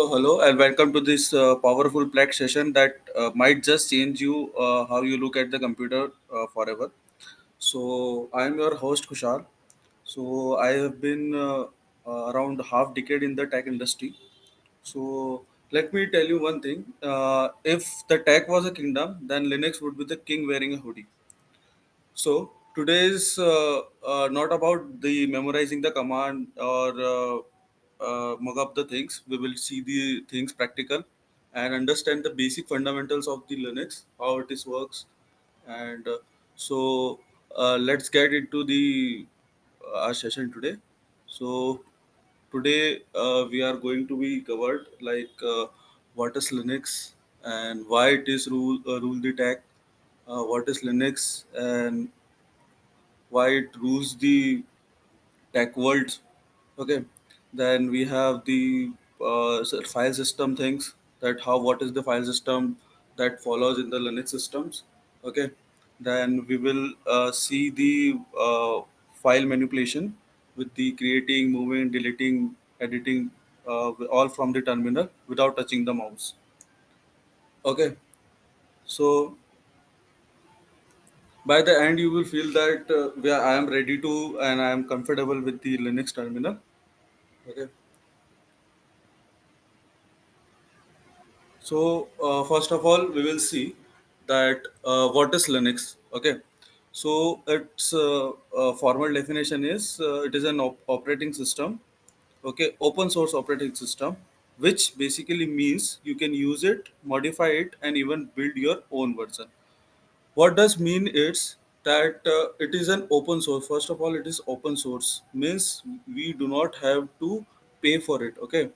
Hello and welcome to this powerful Plex session that might just change you how you look at the computer forever. So I am your host Kushal. So I have been around half decade in the tech industry. So let me tell you one thing: if the tech was a kingdom, then Linux would be the king wearing a hoodie. So today is not about the memorizing the command or mug up the things. We will see the things practical and understand the basic fundamentals of the Linux, how it is works, and let's get into the our session today. So today we are going to be covered what is Linux and why it is rule the tech, what is Linux and why it rules the tech world. Okay, then we have the file system things, that how what is the file system that follows in the Linux systems. Okay, then we will see the file manipulation with the creating, moving, deleting, editing, all from the terminal without touching the mouse. Okay, so by the end you will feel that I am ready to and I am comfortable with the Linux terminal. Okay, so first of all we will see that what is Linux. Okay, so its formal definition is it is an operating system. Okay, open source operating system, which basically means you can use it, modify it, and even build your own version. What does mean is that it is an open source. First of all, it is open source means we do not have to pay for it. Okay,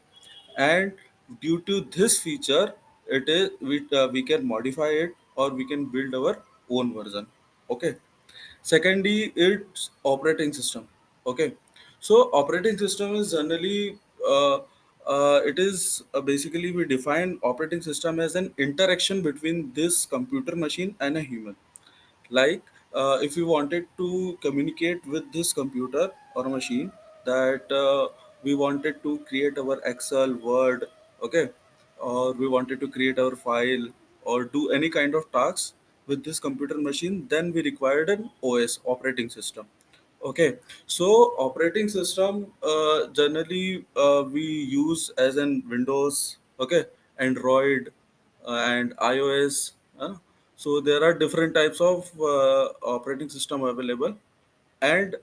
and due to this feature, we can modify it or we can build our own version. Okay, secondly, it's operating system. Okay, so operating system is generally it is basically we define operating system as an interaction between this computer machine and a human. Like if you wanted to communicate with this computer or machine, that we wanted to create our Excel, Word, okay, or we wanted to create our file or do any kind of tasks with this computer machine, then we required an OS, operating system. Okay, so operating system generally we use as in Windows, okay, Android, and iOS. So there are different types of operating system available, and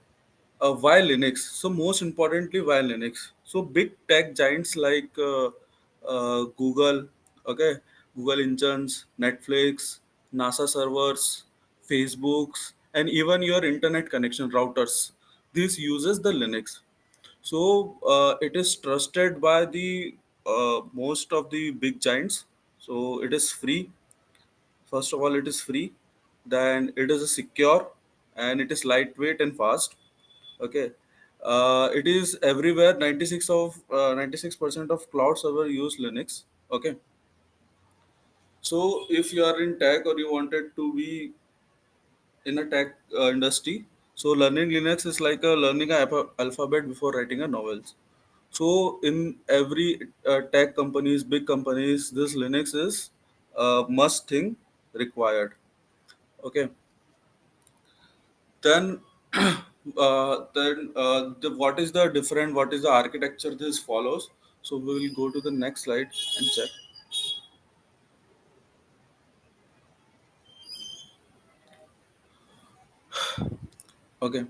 why Linux? So most importantly, why Linux? So big tech giants like Google, okay, Google engines, Netflix, NASA servers, Facebooks, and even your internet connection routers. This uses the Linux. So it is trusted by the most of the big giants. So it is free. First of all, it is free. Then it is secure, and it is lightweight and fast. Okay, it is everywhere. 96% of cloud server use Linux. Okay, so if you are in tech or you wanted to be in a tech industry, so learning Linux is like a learning a alphabet before writing a novel. So in every tech companies, big companies, this Linux is a must thing required. Okay, then what is the different? What is the architecture this follows? So we will go to the next slide and check. Okay,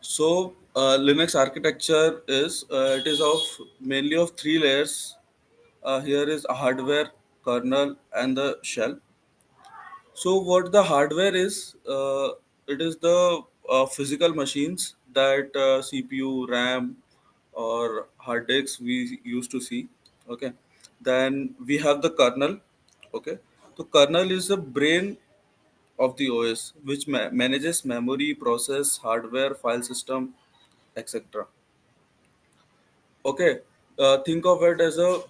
so Linux architecture is it is of mainly of three layers. Here is a hardware, kernel, and the shell. So what the hardware is, it is the physical machines that CPU, RAM, or hard disks we used to see. Okay, then we have the kernel. Okay, so kernel is the brain of the OS, which manages memory, process, hardware, file system, etc. Okay, think of it as a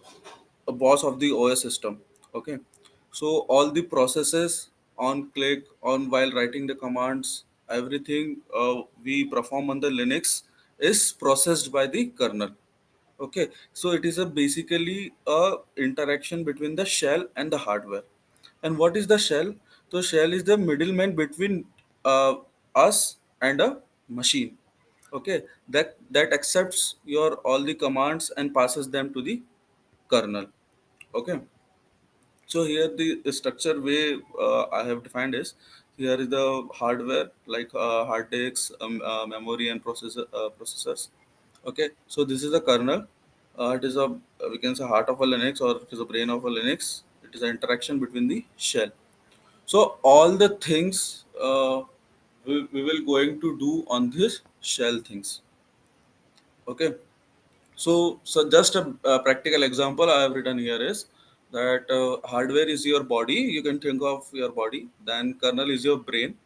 boss of the OS system. Okay, so all the processes on click on while writing the commands, everything we perform on the Linux is processed by the kernel. Okay, so it is a basically a interaction between the shell and the hardware. And what is the shell? So shell is the middleman between uh, us and a machine. Okay, that accepts your all the commands and passes them to the kernel. Okay, so here the structure way I have defined is, here is the hardware like hard disks, memory and processors. Okay, so this is the kernel. It is a, we can say, heart of a Linux, or it is a brain of a Linux. It is an interaction between the shell. So all the things we will going to do on this shell things. Okay, so just a practical example I have written here is that hardware is your body. You can think of your body. Then kernel is your brain,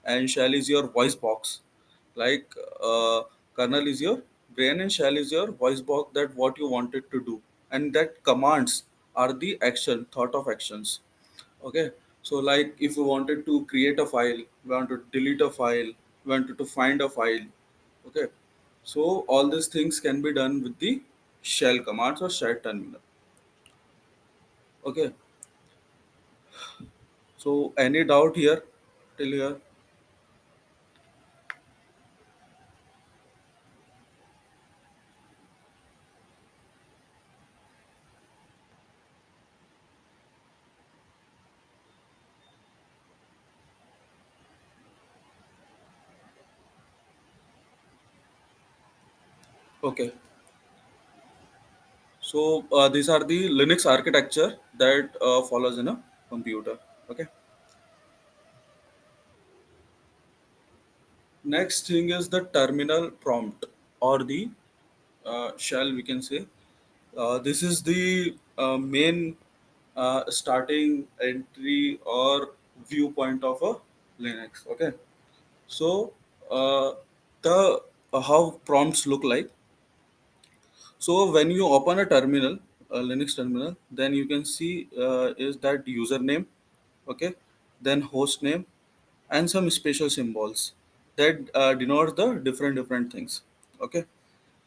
and shell is your voice box. Like kernel is your brain and shell is your voice box. That what you wanted to do, and that commands are the action, thought of actions. Okay, so like if you wanted to create a file, we want to delete a file, we wanted to find a file. Okay, so all these things can be done with the shell commands or shell terminal. Okay, so any doubt here till here? Okay, so these are the Linux architecture that follows in a computer. Okay, next thing is the terminal prompt or the shell, we can say. This is the main starting entry or viewpoint of a Linux. Okay, so the how prompts look like. So when you open a terminal, a Linux terminal, then you can see is that username, okay, then host name, and some special symbols that denote the different things. Okay,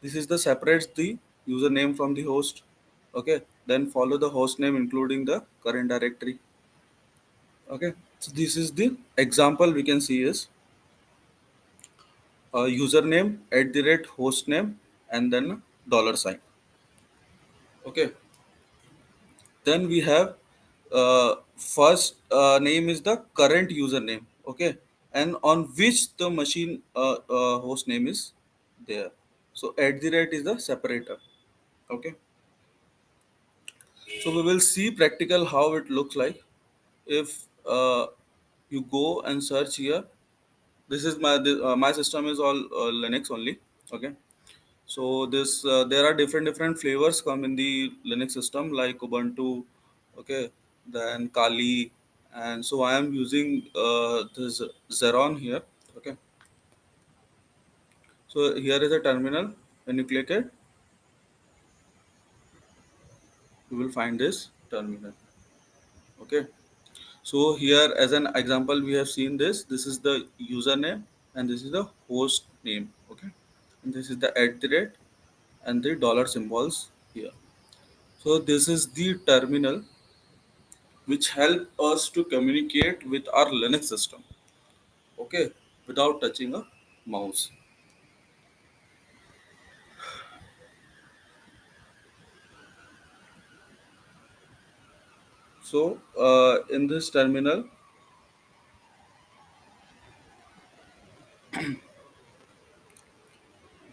this is the separates the username from the host. Okay, then follow the host name including the current directory. Okay, so this is the example we can see is username at the rate host name and then dollar sign. Okay, then we have first name is the current username. Okay, and on which the machine host name is there. So at the rate is the separator. Okay, so we will see practical how it looks like if you go and search here. This is my system is all Linux only. Okay, so this there are different flavors come in the Linux system like Ubuntu. Okay, then Kali, and so I am using this Xeron here. Okay, so here is a terminal. When you click it, you will find this terminal. Okay, so here as an example we have seen this. This is the username and this is the host name. Okay, and this is the at the rate and the dollar symbols here. So this is the terminal which help us to communicate with our Linux system. Okay, without touching a mouse. So in this terminal,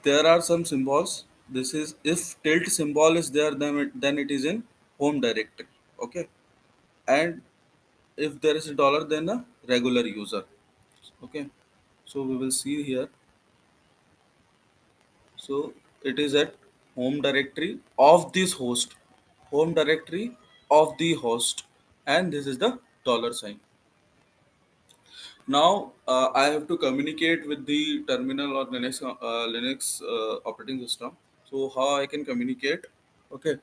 there are some symbols. This is if tilt symbol is there, then it is in home directory. Okay, and if there is a dollar, then a regular user. Okay, so we will see here. So it is at home directory of this host, home directory of the host, and this is the dollar sign. Now I have to communicate with the terminal or Linux operating system. So how I can communicate? Okay,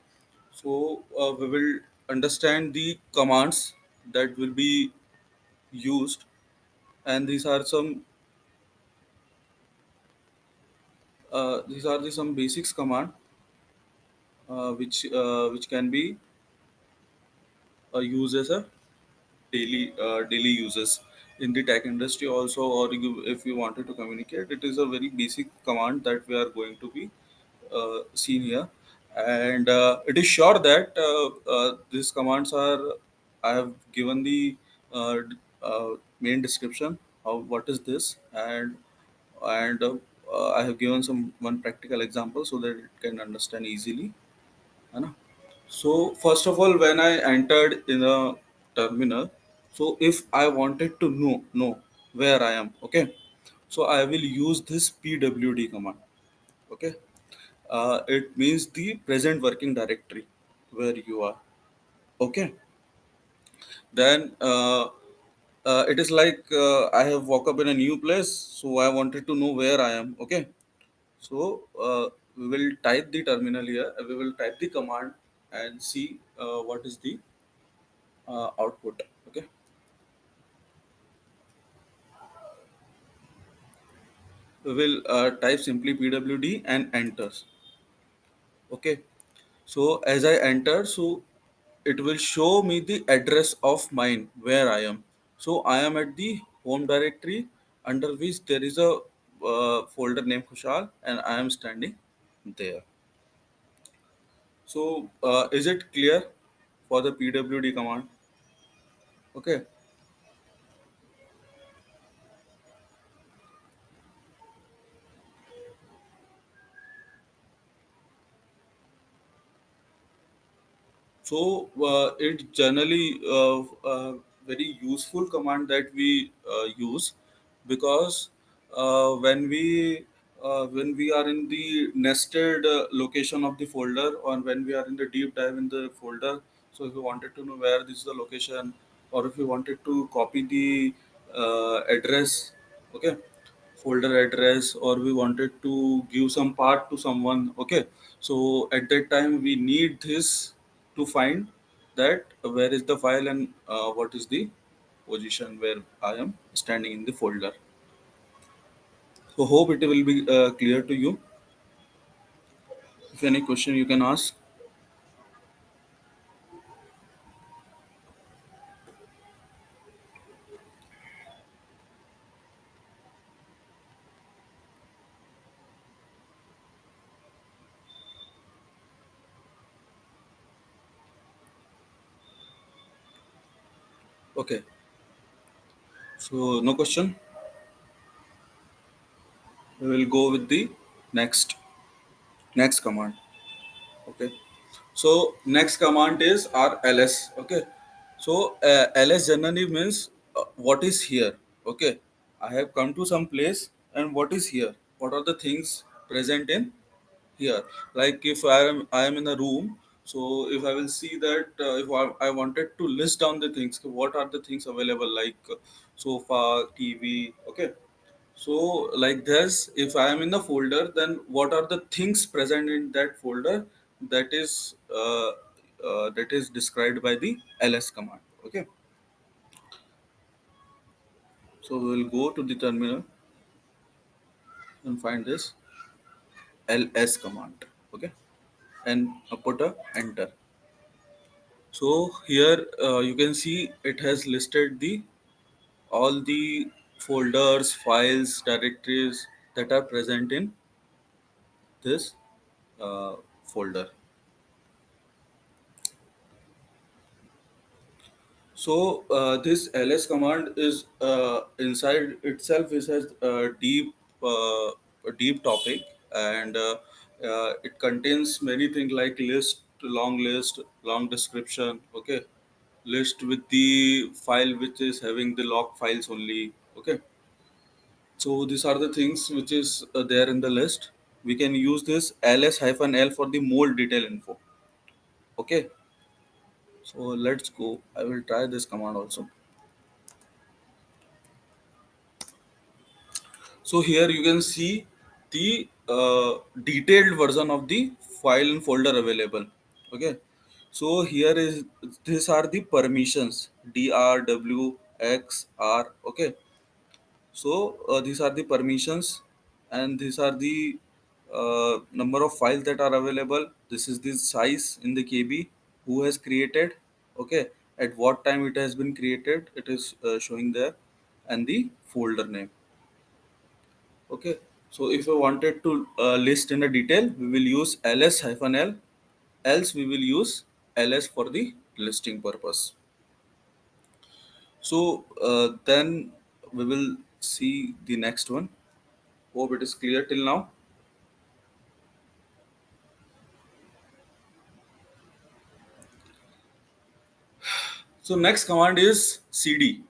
so we will understand the commands that will be used, and these are the some basics command. which can be used as a daily uses in the tech industry also, or if you wanted to communicate, it is a very basic command that we are going to be seen here. And it is sure that these commands are, I have given the main description of what is this, and I have given some one practical example so that it can understand easily, है ना? So first of all, when I entered in a terminal, so if I wanted to know where I am, okay, so I will use this pwd command. Okay, it means the present working directory where you are. Okay, then it is like I have woke up in a new place, so I wanted to know where I am. Okay, so we will type the terminal here. We will type the command and see what is the output. Okay, we will type simply pwd and enters. Okay, so as I enter, so it will show me the address of mine where I am. So I am at the home directory, under which there is a folder named Kushal, and I am standing there. So is it clear for the pwd command? Okay. So it's generally very useful command that we use, because when we are in the nested location of the folder, or when we are in the deep dive in the folder, so if you wanted to know where this is the location, or if you wanted to copy the address, okay, folder address, or we wanted to give some part to someone, okay, so at that time we need this to find that where is the file, and what is the position where I am standing in the folder. So hope it will be clear to you. If any question you can ask. Okay, so no question. We will go with the next command. Okay, so next command is our ls. Okay, so ls generally means what is here. Okay, I have come to some place, and what is here, what are the things present in here. Like if I am in a room, so if I will see that if I wanted to list down the things, what are the things available, like sofa, tv. Okay, so like this, if I am in the folder, then what are the things present in that folder, that is described by the ls command. Okay, so we will go to the terminal and find this ls command. Okay, and put a enter. So here you can see it has listed the all the folders, files, directories that are present in this folder. So this ls command is inside itself is has a deep topic, and it contains many things like list, long description. Okay, list with the file which is having the log files only. Okay, so these are the things which is there in the list. We can use this ls hyphen l for the more detail info. Okay, so let's go. I will try this command also. So here you can see the detailed version of the file and folder available. Okay, so here is, these are the permissions, dr w x r. Okay, so these are the permissions, and these are the number of files that are available. This is the size in the KB, who has created, okay, at what time it has been created, it is showing there, and the folder name. Okay, so if I wanted to list in a detail, we will use ls hyphen l, else we will use ls for the listing purpose. So then we will see the next one. Hope it is clear till now. So next command is cd.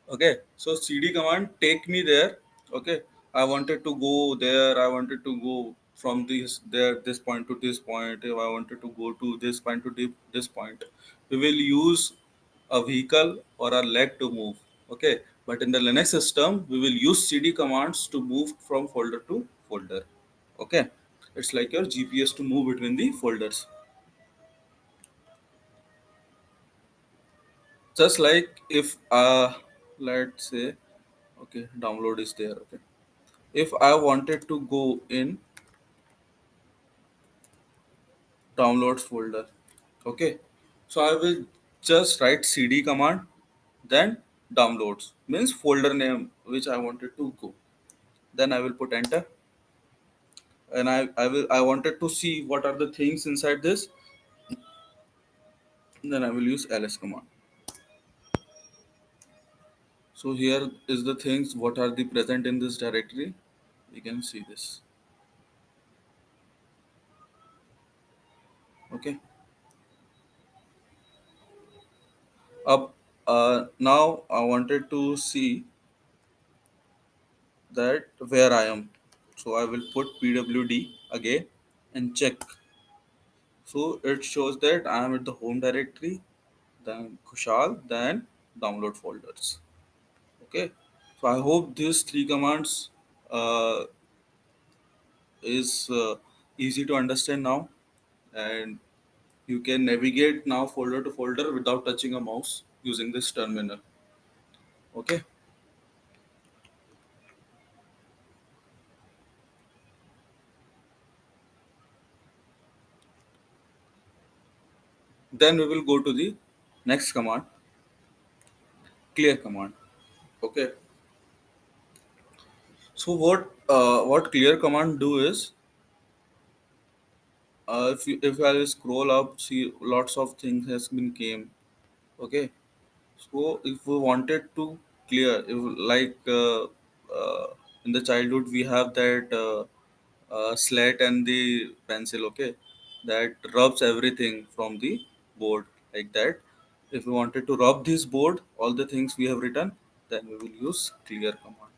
Okay, so cd command take me there. Okay, I wanted to go there. I wanted to go from this point to this point. If I wanted to go to this point to this point, we will use a vehicle or a leg to move. Okay, but in the Linux system, we will use cd commands to move from folder to folder. Okay, it's like your GPS to move between the folders. Just like if let's say, okay, download is there. Okay, if I wanted to go in downloads folder, okay, so I will just write cd command, then downloads means folder name which I wanted to go. Then I will put enter, and I wanted to see what are the things inside this. Then I will use ls command. So here is the things what are the present in this directory. We can see this. Okay. Up now I wanted to see that where I am. So I will put pwd again and check. So it shows that I am at the home directory, then Kushal, then download folders. Okay. So I hope these three commands uh, is easy to understand now, and you can navigate now folder to folder without touching a mouse using this terminal. Okay. Then we will go to the next command, clear command. Okay. So what clear command do is, if I will scroll up, see lots of things has been came. Okay. So if we wanted to clear, if like in the childhood we have that slate and the pencil. Okay, that rubs everything from the board like that. If we wanted to rub this board, all the things we have written, then we will use clear command.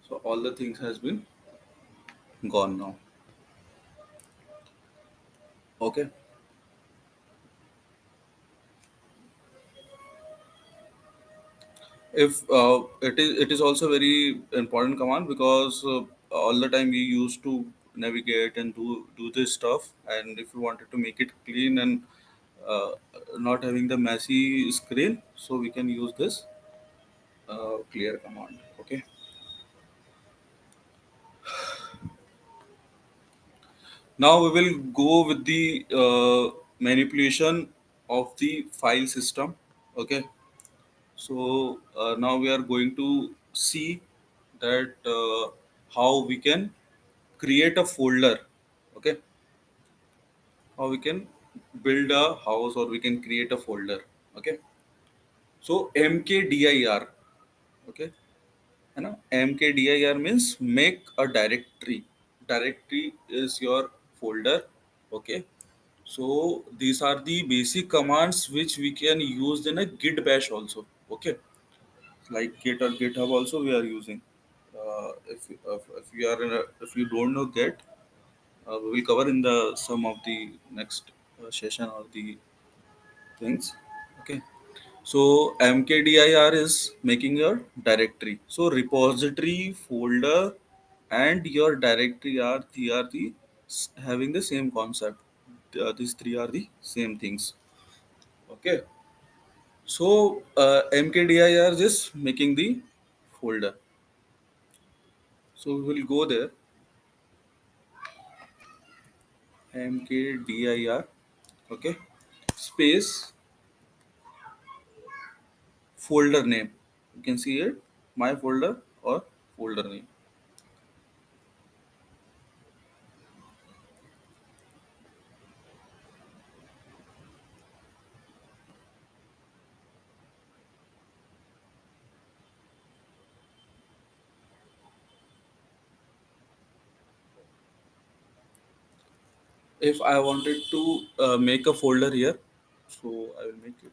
So all the things has been gone now. Okay. If it is also very important command, because all the time we used to navigate and do this stuff, and if you wanted to make it clean and uh, not having the messy screen, so we can use this clear command. Okay, now we will go with the manipulation of the file system. Okay, so now we are going to see that how we can create a folder. Okay, how we can build a house or we can create a folder. Okay, so mkdir. Okay, you know, mkdir means make a directory. Directory is your folder. Okay, so these are the basic commands which we can use in a git bash also. Okay, like git or github also we are using. If you are in a, if you don't know git, we will cover in the some of the next session or the things. Okay, so mkdir is making your directory. So repository, folder, and your directory are having the same concept. These three are the same things. Okay, so mkdir is making the folder. So we will go there, mkdir, okay, space folder name. You can see it, my folder or folder name. If I wanted to make a folder here, so I will make it.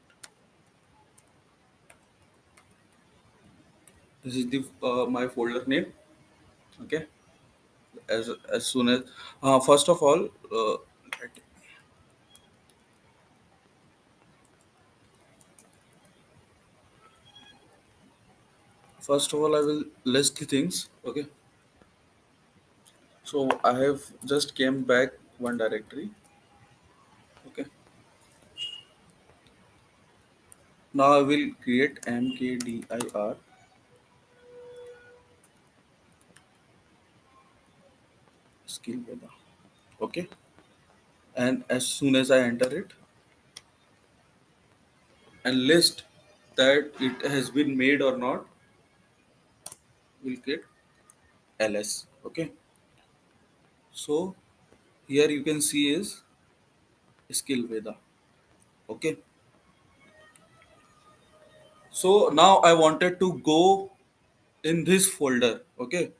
This is the my folder name. Okay. As soon as first of all, I will list the things. Okay. So I have just came back one directory. Okay. Now I will create mkdir Skillveda. Okay. And as soon as I enter it and list that it has been made or not, we'll get ls. Okay. So here you can see is Skillveda. Okay. So now I wanted to go in this folder. Okay.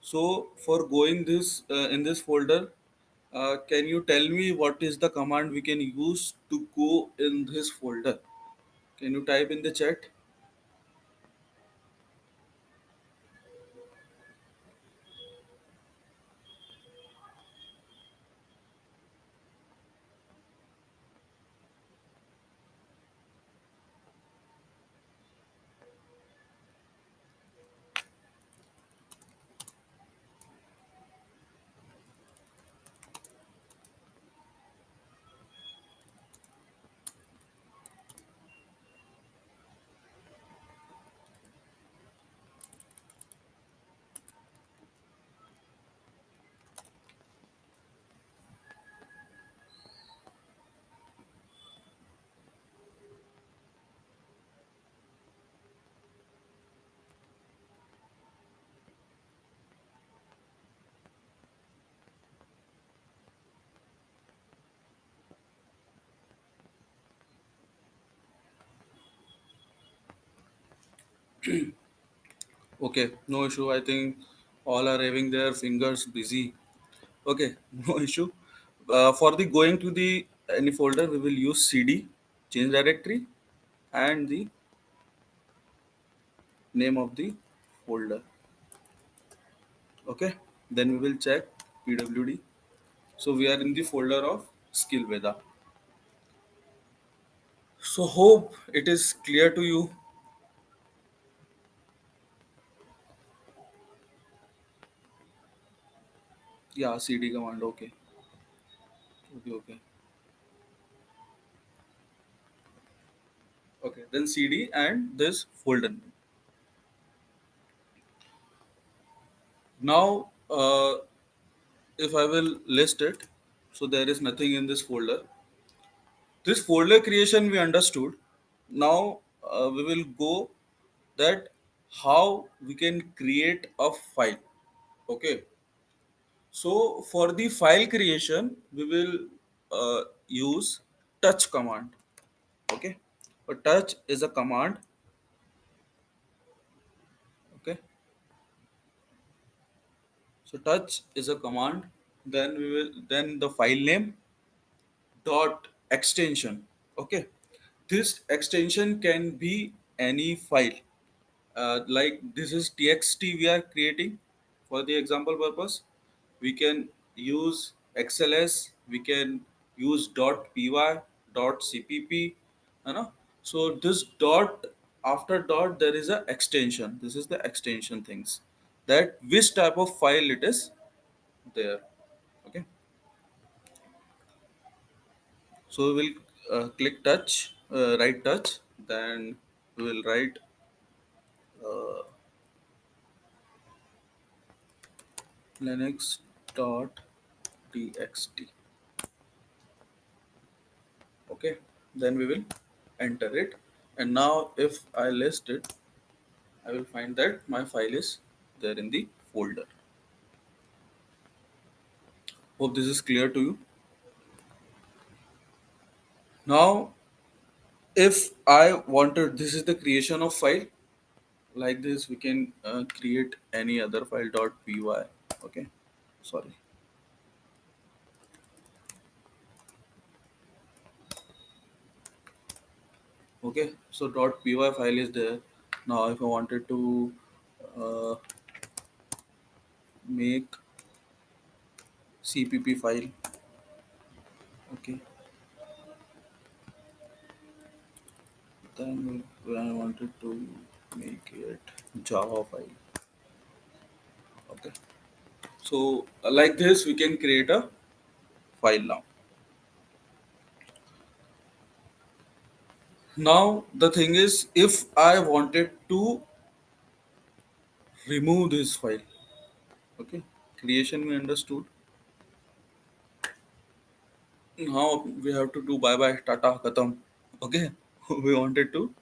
So for going this in this folder, can you tell me what is the command we can use to go in this folder? Can you type in the chat? Okay, no issue. I think all are having their fingers busy. Okay, no issue. For the going to the any folder, we will use cd change directory and the name of the folder. Okay, then we will check pwd. So we are in the folder of Skillveda. So hope it is clear to you. Yeah, cd command. Okay, okay, okay, okay. Then cd and this folder. Now, if I will list it, so there is nothing in this folder. This folder creation we understood. Now we will go that how we can create a file. Okay. So for the file creation, we will use touch command. Okay. A touch is a command. Okay. So touch is a command. Then the file name dot extension. Okay. This extension can be any file. Like this is txt we are creating for the example purpose. We can use xls, we can use .py, .cpp, you know. So this dot, after dot there is a extension. This is the extension things, that which type of file it is there. Okay. So we will click touch, right touch, then we will write linux dot txt. Okay, then we will enter it, and now if I list it, I will find that my file is there in the folder. Hope this is clear to you. Now if I wanted, this is the creation of file. Like this we can create any other file dot py. Okay, sorry. Okay, so dot py file is there. Now if I wanted to uh, make cpp file. Okay, then when I wanted to make it java file. Okay, so like this we can create a file now. Now the thing is, if I wanted to remove this file, okay, creation we understood. Now we have to do bye bye tata khatam. Okay, we wanted to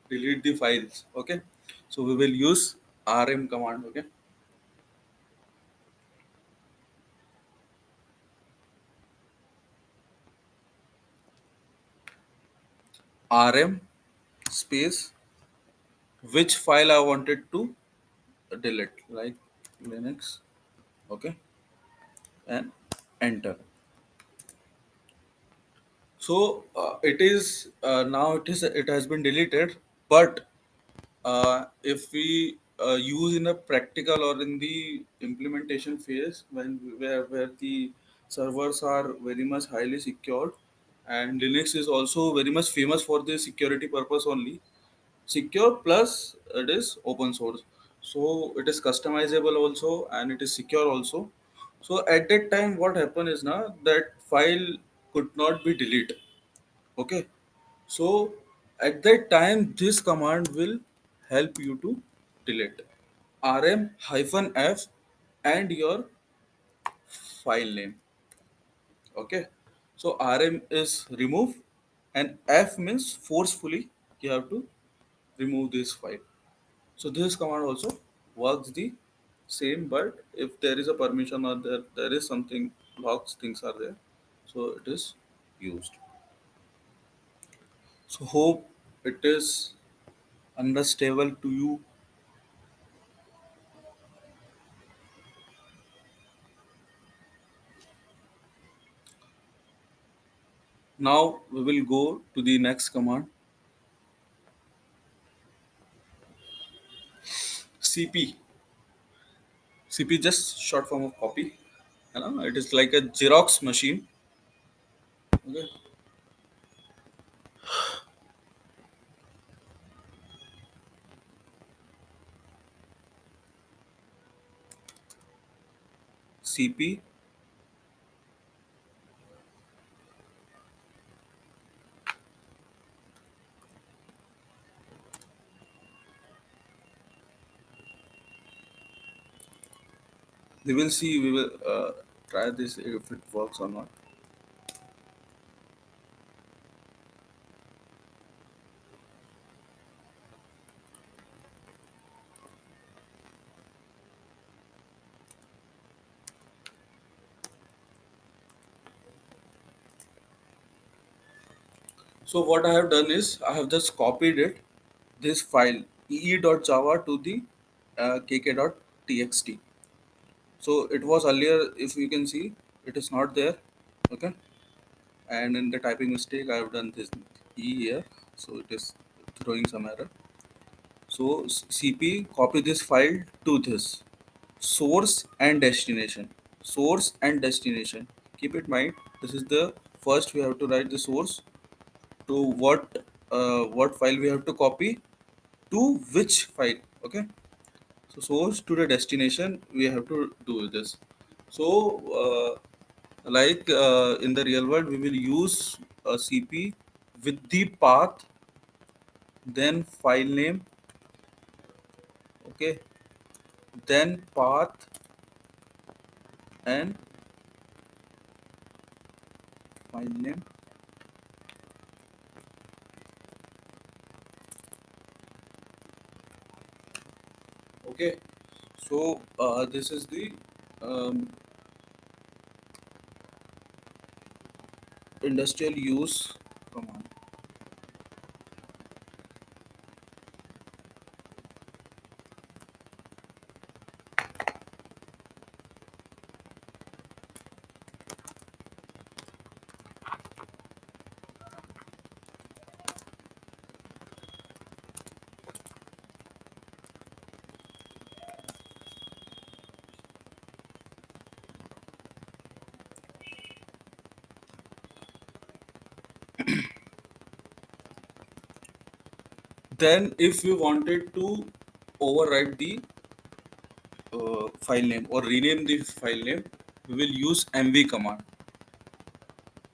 delete the files. Okay, so we will use rm command. Okay, rm space which file I wanted to delete, like linux. Okay, and enter. So it is now it has been deleted, but if we use in a practical or in the implementation phase, where the servers are very much highly secured, and linux is also very much famous for the security purpose only. Secure plus it is open source, so it is customizable also and it is secure also. So at that time what happened is now that file could not be deleted. Okay, so at that time, this command will help you to delete rm hyphen f and your file name. Okay, so rm is remove and f means forcefully you have to remove this file. So this command also works the same, but if there is a permission or there is something logs things are there, so it is used. So hope it is understandable to you. Now we will go to the next command, cp. Cp just short form of copy. You know, it is like a Xerox machine. Okay. Cp. We will see. We will try this if it works or not. So what I have done is I have just copied it, this file ee.java to the kk.txt. So it was earlier, if you can see, it is not there. Okay, and in the typing mistake, I have done this e here, so it is throwing some error. So CP copy this file to this source and destination. Source and destination. Keep it mind. This is the first we have to write the source to what file we have to copy to which file. Okay. So source to the destination we have to do this. So like in the real world we will use CP with the path, then file name. Okay, then path, and file name. Okay, so this is the um, industrial use command. Then if we wanted to overwrite the file name or rename the file name, we will use mv command.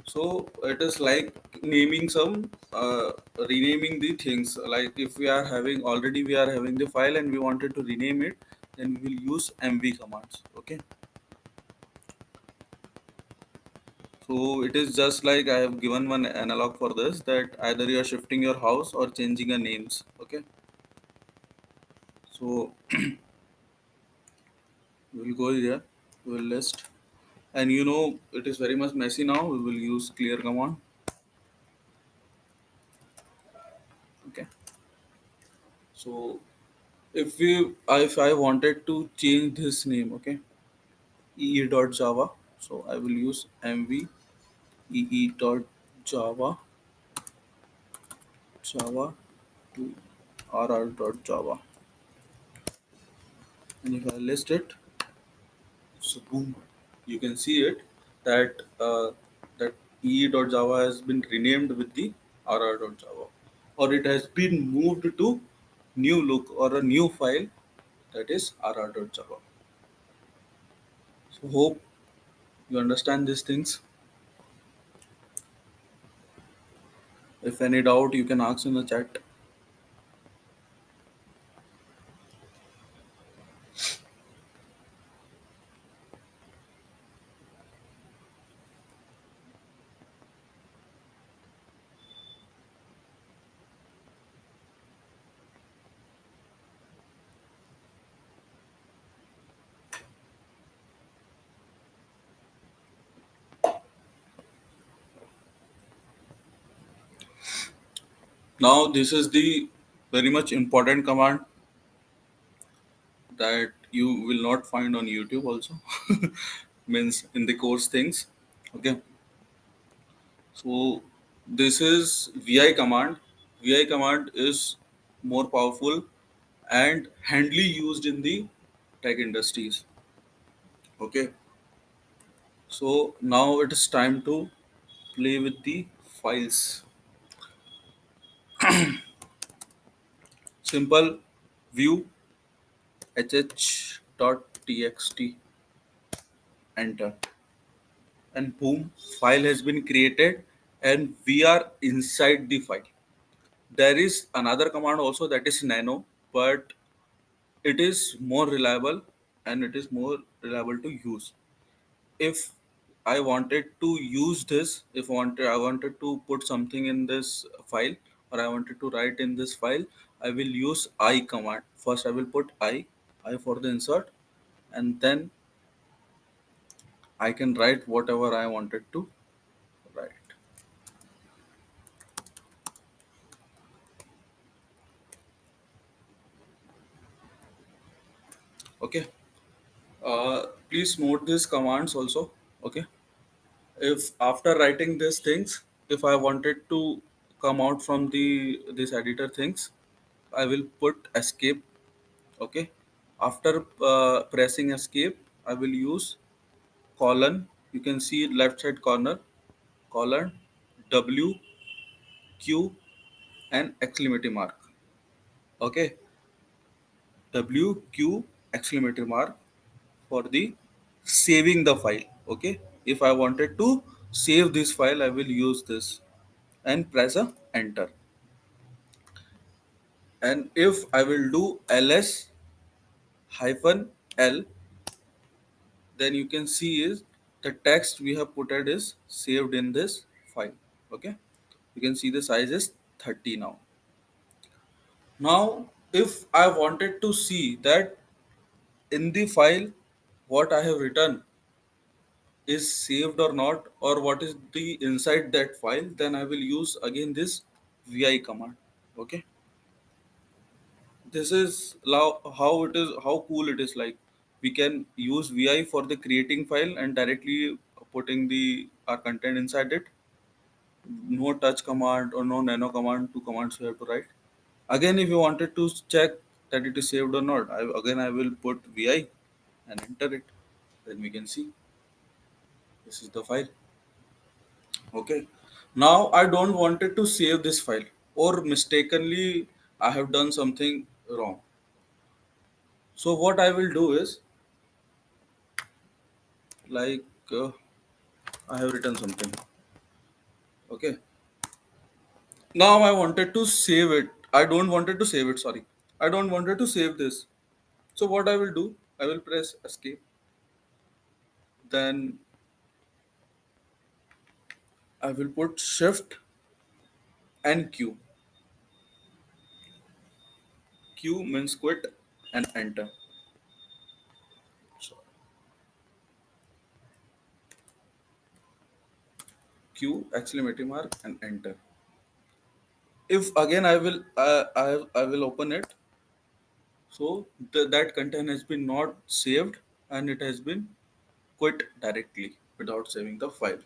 So it is like naming some renaming the things. Like if we are having already we are having the file and we wanted to rename it, then we will use mv commands. Okay. So it is just like I have given one analog for this, that either you are shifting your house or changing your names. Okay. So we will go here. We will list, and you know it is very much messy now. We will use clear command. Okay. So if I wanted to change this name, okay, ee.java. So I will use mv ee.java java to rr.java, and if I list it, so boom, you can see it that that ee.java has been renamed with the rr.java, or it has been moved to new look or a new file, that is rr.java. So hope you understand these things. If any doubt, you can ask in the chat. Now, this is the very much important command that you will not find on YouTube also. Means in the course things. Okay. So this is VI command. VI command is more powerful and handily used in the tech industries. Okay. So now it is time to play with the files. Simple view hh.txt, enter, and boom, file has been created and we are inside the file. There is another command also, that is nano, but it is more reliable and it is more reliable to use. If I wanted to use this, if I wanted to put something in this file, or I wanted to write in this file, I will use I command. First I will put I for the insert, and then I can write whatever I wanted to write. Okay. Please note these commands also. Okay. If after writing these things, if I wanted to come out from the this editor things, I will put escape. Okay. After pressing escape, I will use colon. You can see left side corner, colon, W, Q, and exclamatory mark. Okay. W, Q, exclamatory mark for the saving the file. Okay. If I wanted to save this file, I will use this and press a enter. And if I will do ls hyphen l, then you can see is the text we have put it is saved in this file. Okay, you can see the size is 30 now. Now if I wanted to see that in the file what I have written is saved or not, or what is the inside that file, then I will use again this vi command. Okay, this is how it is, how cool it is. Like, we can use vi for the creating file and directly putting the our content inside it. No touch command or no nano command, two commands we have to write. Again, if you wanted to check that it is saved or not, I will put vi and enter it. Then we can see this is the file. Okay, now I don't wanted to save this file, or mistakenly I have done something wrong. So what I will do is, like, I have written something. Okay, now I wanted to save it. I don't wanted to save it. Sorry, I don't wanted to save this. So what I will do, I will press escape. Then I will put shift and q. Q means quit, and enter. So q exclamation mark and enter. If again I will open it, so that content has been not saved and it has been quit directly without saving the file.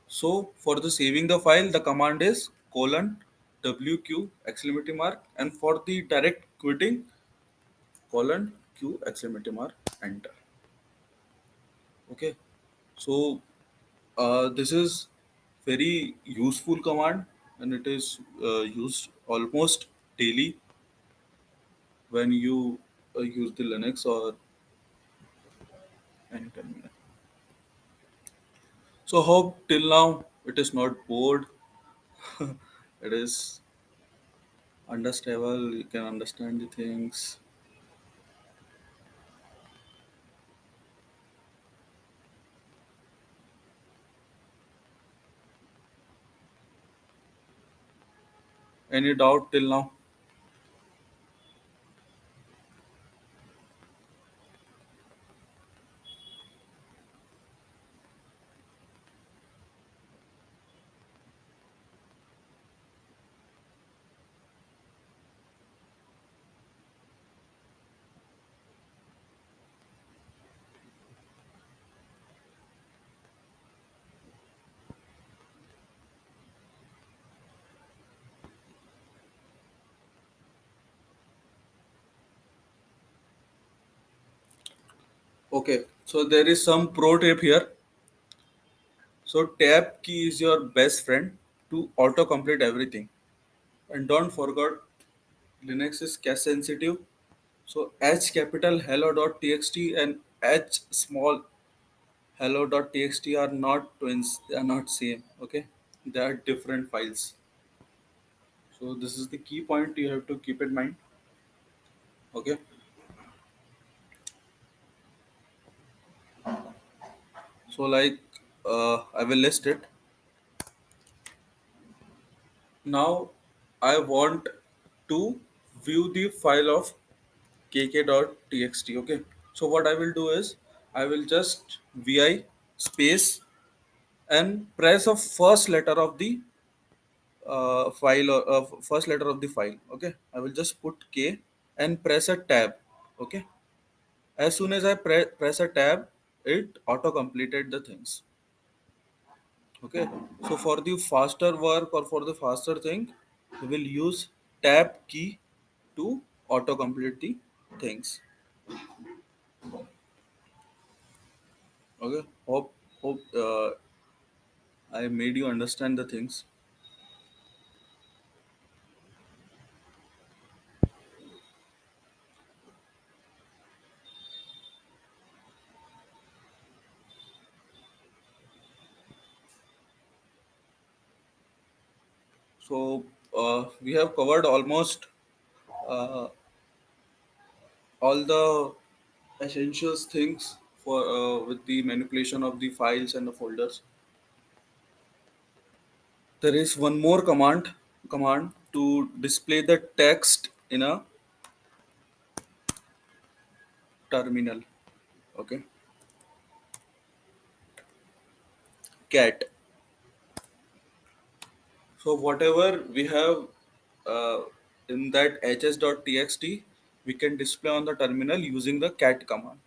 So for the saving the file, the command is colon wq exclamation mark, and for the direct quitting, colon q exclamation mark, enter. Okay, so this is very useful command, and it is used almost daily when you use the Linux or any terminal. So hope till now it is not bored. It is understandable. You can understand the things. Any doubt till now? Okay. So there is some pro tip here. So tab key is your best friend to auto complete everything. And don't forget, Linux is cache sensitive. So H capital hello.txt and H small hello.txt are not twins. They are not same. Okay, they are different files. So this is the key point you have to keep in mind. Okay. So like, I will list it. Now I want to view the file of kk.txt. Okay. So what I will do is, I will just vi space and press a first letter of the file, or first letter of the file. Okay. I will just put k and press a tab. Okay. As soon as I press a tab, it auto completed the things. Okay. So for the faster work or for the faster thing, we will use tab key to auto complete the things. Okay. Hope I made you understand the things. So we have covered almost uh, all the essentials things for with the manipulation of the files and the folders. There is one more command to display the text in a terminal. Okay, cat. So whatever we have uh, in that hs.txt, we can display on the terminal using the cat command.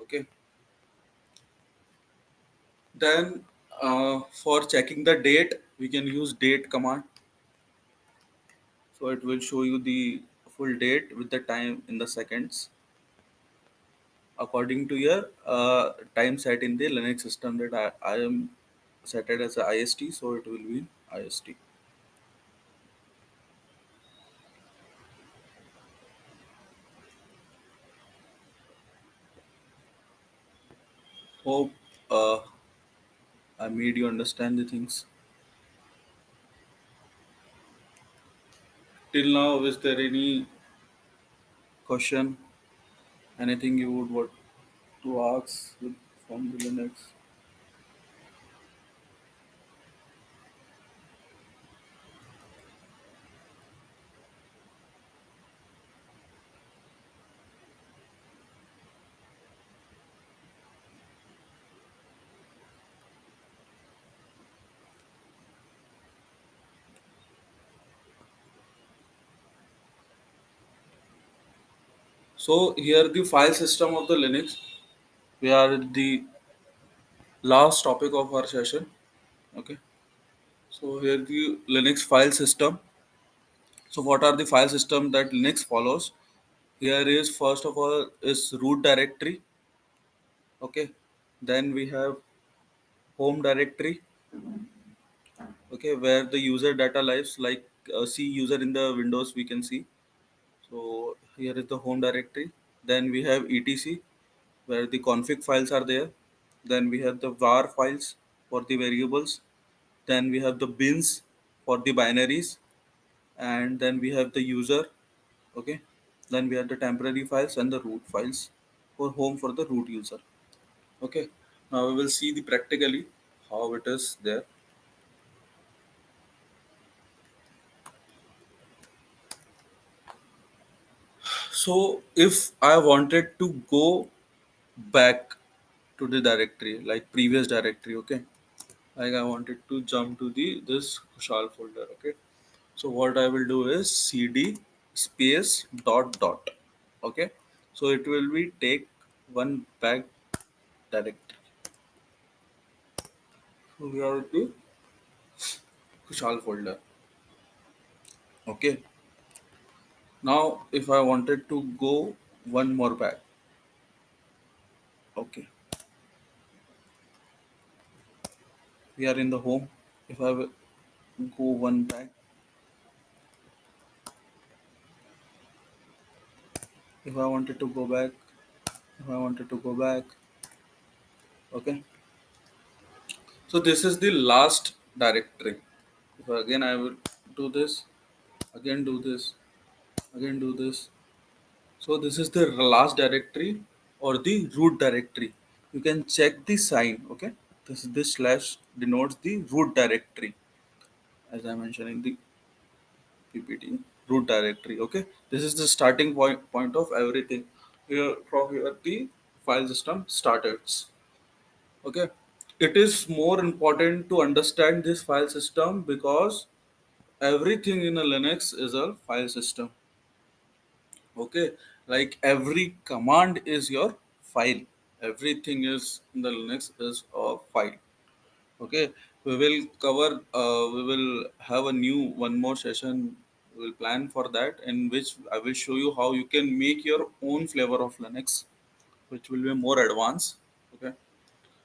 Okay. Then for checking the date, we can use date command. So it will show you the full date with the time in the seconds according to your time set in the Linux system that I am set it as a IST, so it will be IST. Hope uh, I made you understand the things. Till now, is there any question, anything you would want to ask from the Linux? So here the file system of the Linux. We are at the last topic of our session. Okay. So here the Linux file system. So what are the file system that Linux follows? Here is first of all is root directory. Okay. Then we have home directory. Okay, where the user data lives like see user in the Windows we can see. So here is the home directory. Then we have etc where the config files are there. Then we have the var files for the variables. Then we have the bins for the binaries, and then we have the user. Okay, then we have the temporary files and the root files for home for the root user. Okay, now we will see the practically how it is there. So if I wanted to go back to the directory like previous directory, okay, like I wanted to jump to the this Kushal folder, okay. So what I will do is cd space dot dot, okay. So it will be take one back directory. So we are the Kushal folder, okay. Now if I wanted to go one more back, okay, we are in the home. If I will go one back, if I wanted to go back, if I wanted to go back, okay. So this is the last directory. If again I will do this, again do this, again do this. So this is the last directory or the root directory. You can check the sign, okay. This slash denotes the root directory as I mentioned in the PPT. Root directory, okay. This is the starting point of everything. Here from here the file system starts. Okay, it is more important to understand this file system because everything in a Linux is a file system. Okay, like every command is your file. Everything is in the Linux is a file. Okay, we will cover. We will have a new one more session. We will plan for that in which I will show you how you can make your own flavor of Linux, which will be more advanced. Okay.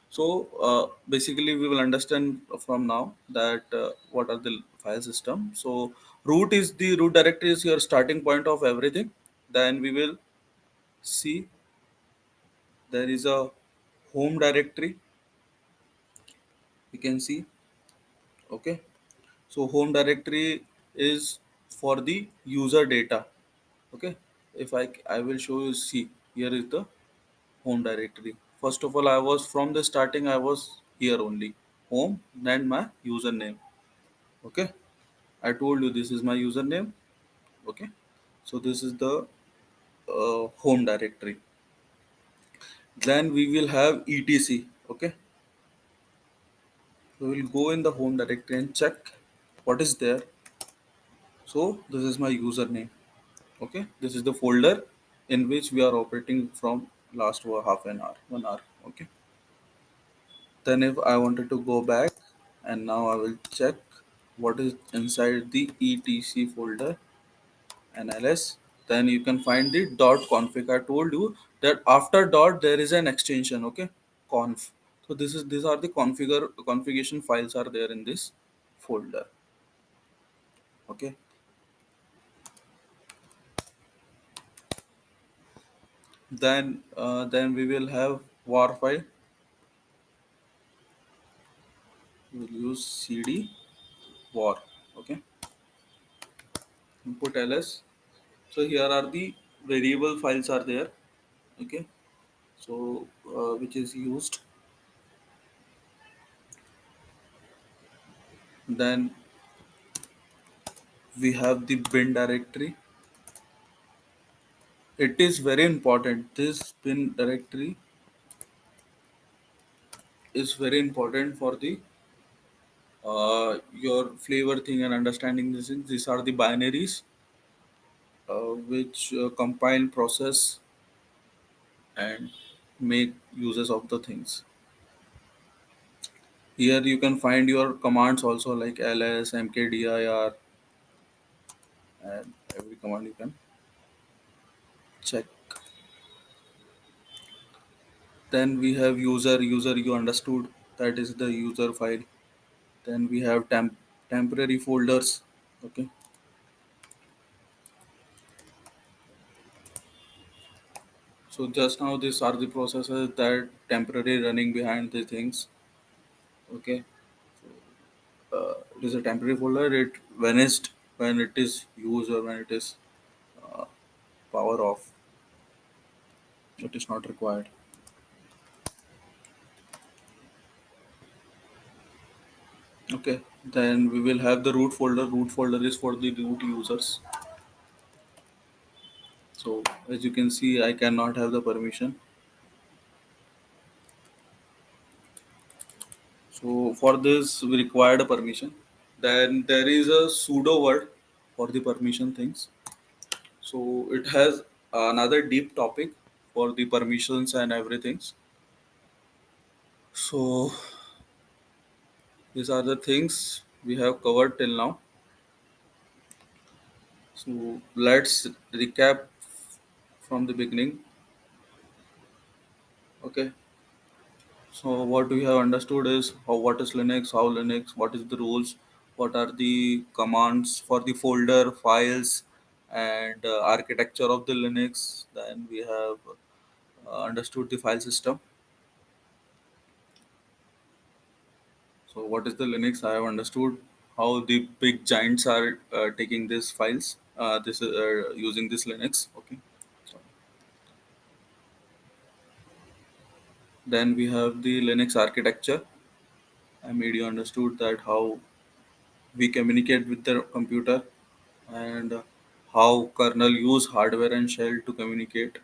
So basically, we will understand from now that what are the file system. So root directory is your starting point of everything. Then we will see there is a home directory. You can see, okay. So home directory is for the user data. Okay. If I will show you. See here is the home directory. First of all, I was from the starting, I was here only, home, then my username. Okay, I told you this is my username. Okay, so this is the home directory. Then we will have etc. Okay, we will go in the home directory and check what is there. So this is my username. Okay, this is the folder in which we are operating from last half an hour, 1 hour. Okay, then if I wanted to go back, and now I will check what is inside the etc folder and ls. Then you can find the dot config. I told you that after dot there is an extension. Okay, conf. So these are the configuration files are there in this folder. Okay, then we will have war file. We will use cd war. Okay, input ls. So here are the variable files are there. Okay, so which is used. Then we have the bin directory. It is very important. This bin directory is very important for the your flavor thing and understanding this. These are the binaries which compile, process, and make uses of the things. Here you can find your commands also like ls, mkdir, and every command you can check. Then we have user you understood, that is the user file. Then we have temporary folders. Okay, so just now these are the processes that temporary running behind the things. Okay, it is a temporary folder. It vanished when it is used or when it is uh, power off. It is not required. Okay, then we will have the root folder. Root folder is for the root users. So as you can see, I cannot have the permission. So for this, we required a permission. Then there is a pseudo word for the permission things. So it has another deep topic for the permissions and everything. So these are the things we have covered till now. So let's recap from the beginning. Okay. So what we have understood is how what is Linux, how Linux, what is the rules, what are the commands for the folder files, and architecture of the Linux. Then we have understood the file system. So what is the Linux? I have understood how the big giants are taking these files. This using this Linux. Okay. So then we have the Linux architecture. I made you understood that how we communicate with the computer, and how kernel use hardware and shell to communicate.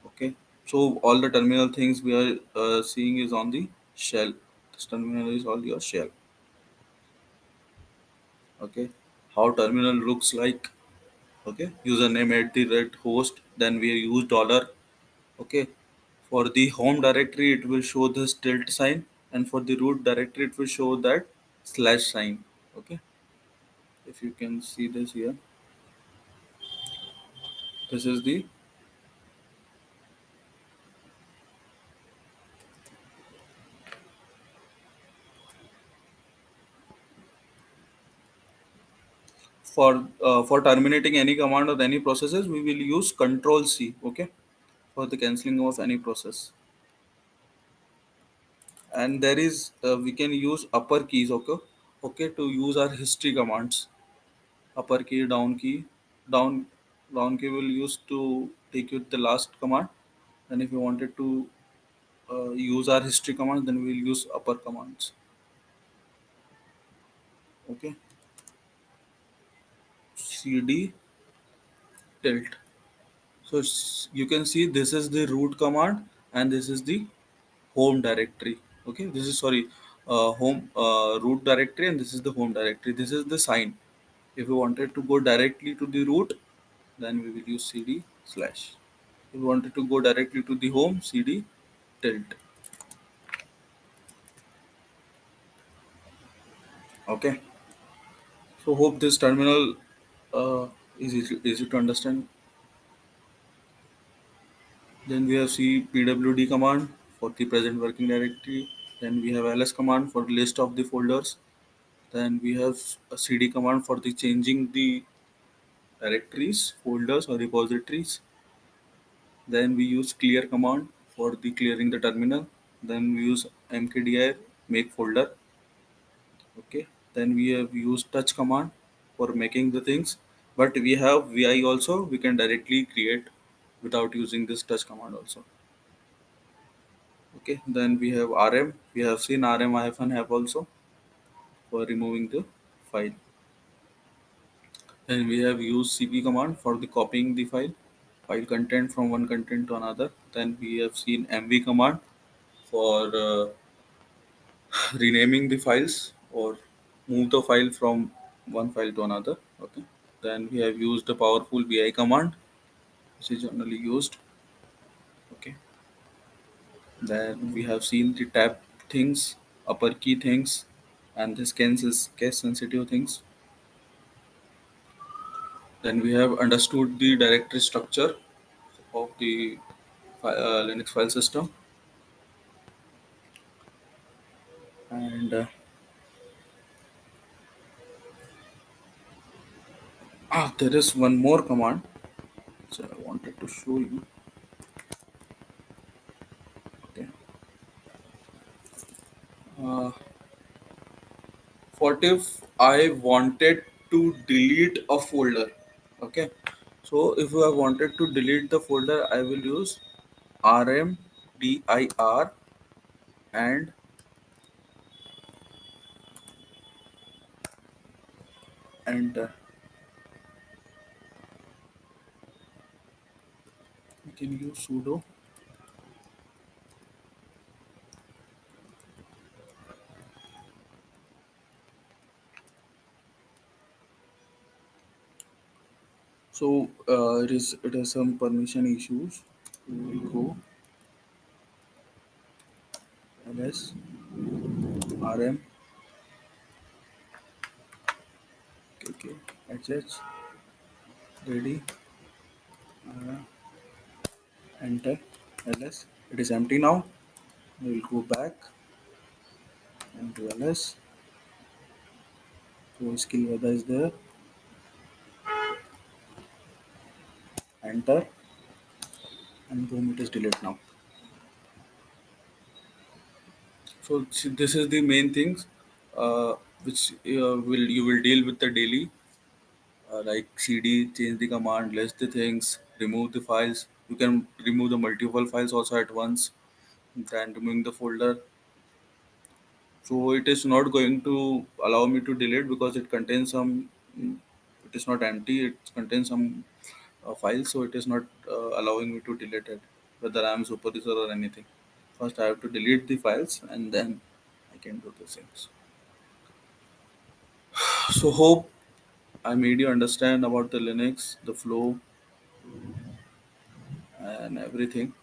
Okay, so all the terminal things we are seeing is on the shell. This terminal is all your shell. Okay, how terminal looks like. Okay, username at the red host, then we use dollar. Okay, for the home directory it will show this tilt sign, and for the root directory it will show that slash sign. Okay, if you can see this here, this is the for terminating any command or any processes we will use control c. Okay, for the cancelling of any process. And there is we can use upper keys. Okay, okay, to use our history commands. Upper key, down key, down key will use to take you the last command. And if you wanted to use our history commands, then we'll use upper commands. Okay, cd tilt. So you can see this is the root command and this is the home directory. Okay, this is sorry, home root directory, and this is the home directory. This is the sign. If you wanted to go directly to the root, then we will use cd slash. If you wanted to go directly to the home, cd tilt. Okay, so hope this terminal is easy to understand. Then we have cpwd command for the present working directory. Then we have ls command for list of the folders. Then we have a cd command for the changing the directories, folders or repositories. Then we use clear command for the clearing the terminal. Then we use mkdir make folder. Okay. Then we have used touch command for making the things. But we have vi also. We can directly create without using this touch command also. Okay. Then we have rm. We have seen rm -have also for removing the file. Then we have used cp command for the copying the file content from one content to another. Then we have seen mv command for renaming the files or move the file from one file to another. Okay. Then we have used the powerful vi command, which is generally used. Okay. Then we have seen the tab things, upper key things, and this case sensitive things. Then we have understood the directory structure of the Linux file system. And there is one more command which I wanted to show you. Okay. Uh, what if I wanted to delete a folder? Okay. So if I wanted to delete the folder, I will use rmdir and enter. You can use sudo. So it has some permission issues. We will go ls rm okay hh ready uh, enter ls. It is empty now. We will go back and to ls. So Skillveda is there. Enter and boom, it is delete now. So this is the main things which will you will deal with the daily, like cd change the command, list the things, remove the files. You can remove the multiple files also at once. Then removing the folder. So it is not going to allow me to delete because it contains some. It is not empty. It contains some files, so it is not allowing me to delete it, whether I am super user or anything. First, I have to delete the files and then I can do the things. So, hope I made you understand about the Linux, the flow, and everything.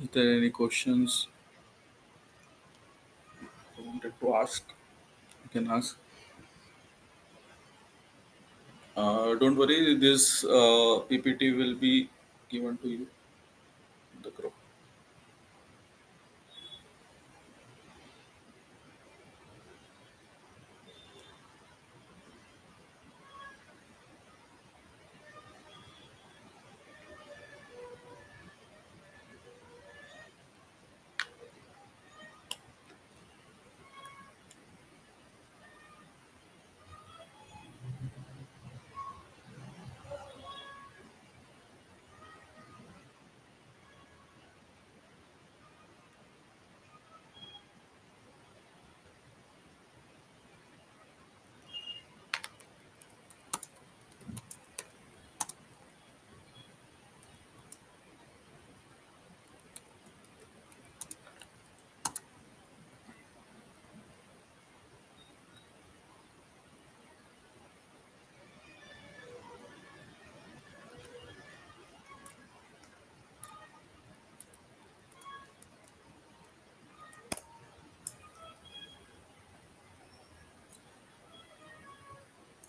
Is there any questions you wanted to ask? You can ask. Don't worry, this PPT will be given to you, the group.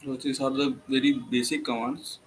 So these are the very basic commands.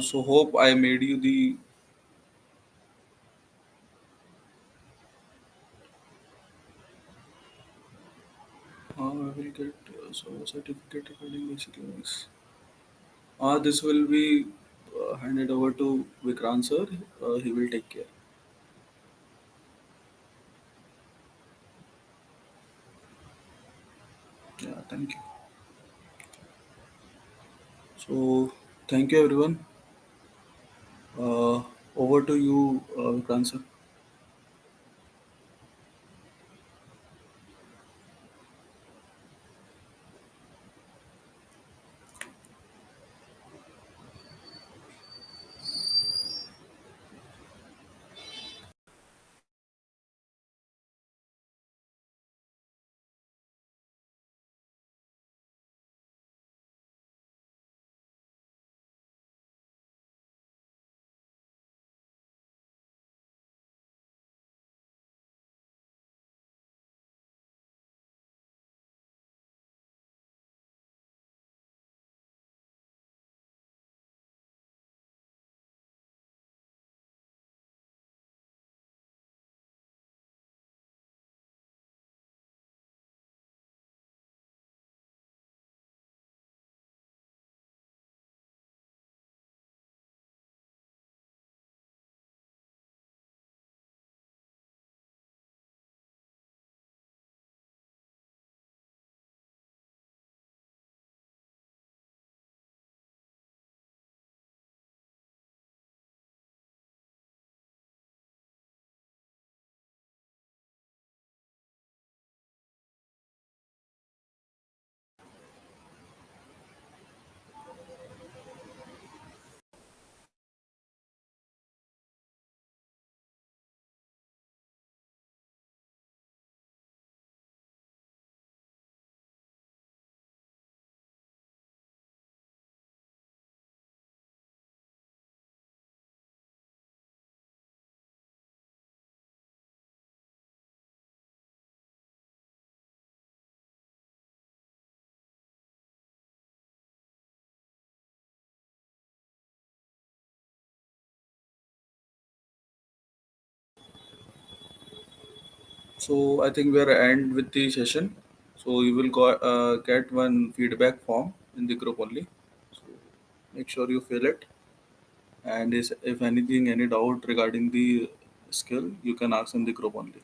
So hope I made you the I will get so certificate regarding basic links. This will be handed over to Vikrant sir. He will take care. Yeah, thank you. So thank you everyone. Over to you, Vikrant sir. So I think we are end with the session. So you will get one feedback form in the group only. So make sure you fill it. And if anything, any doubt regarding the skill, you can ask in the group only.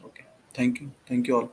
Okay. Thank you. Thank you all.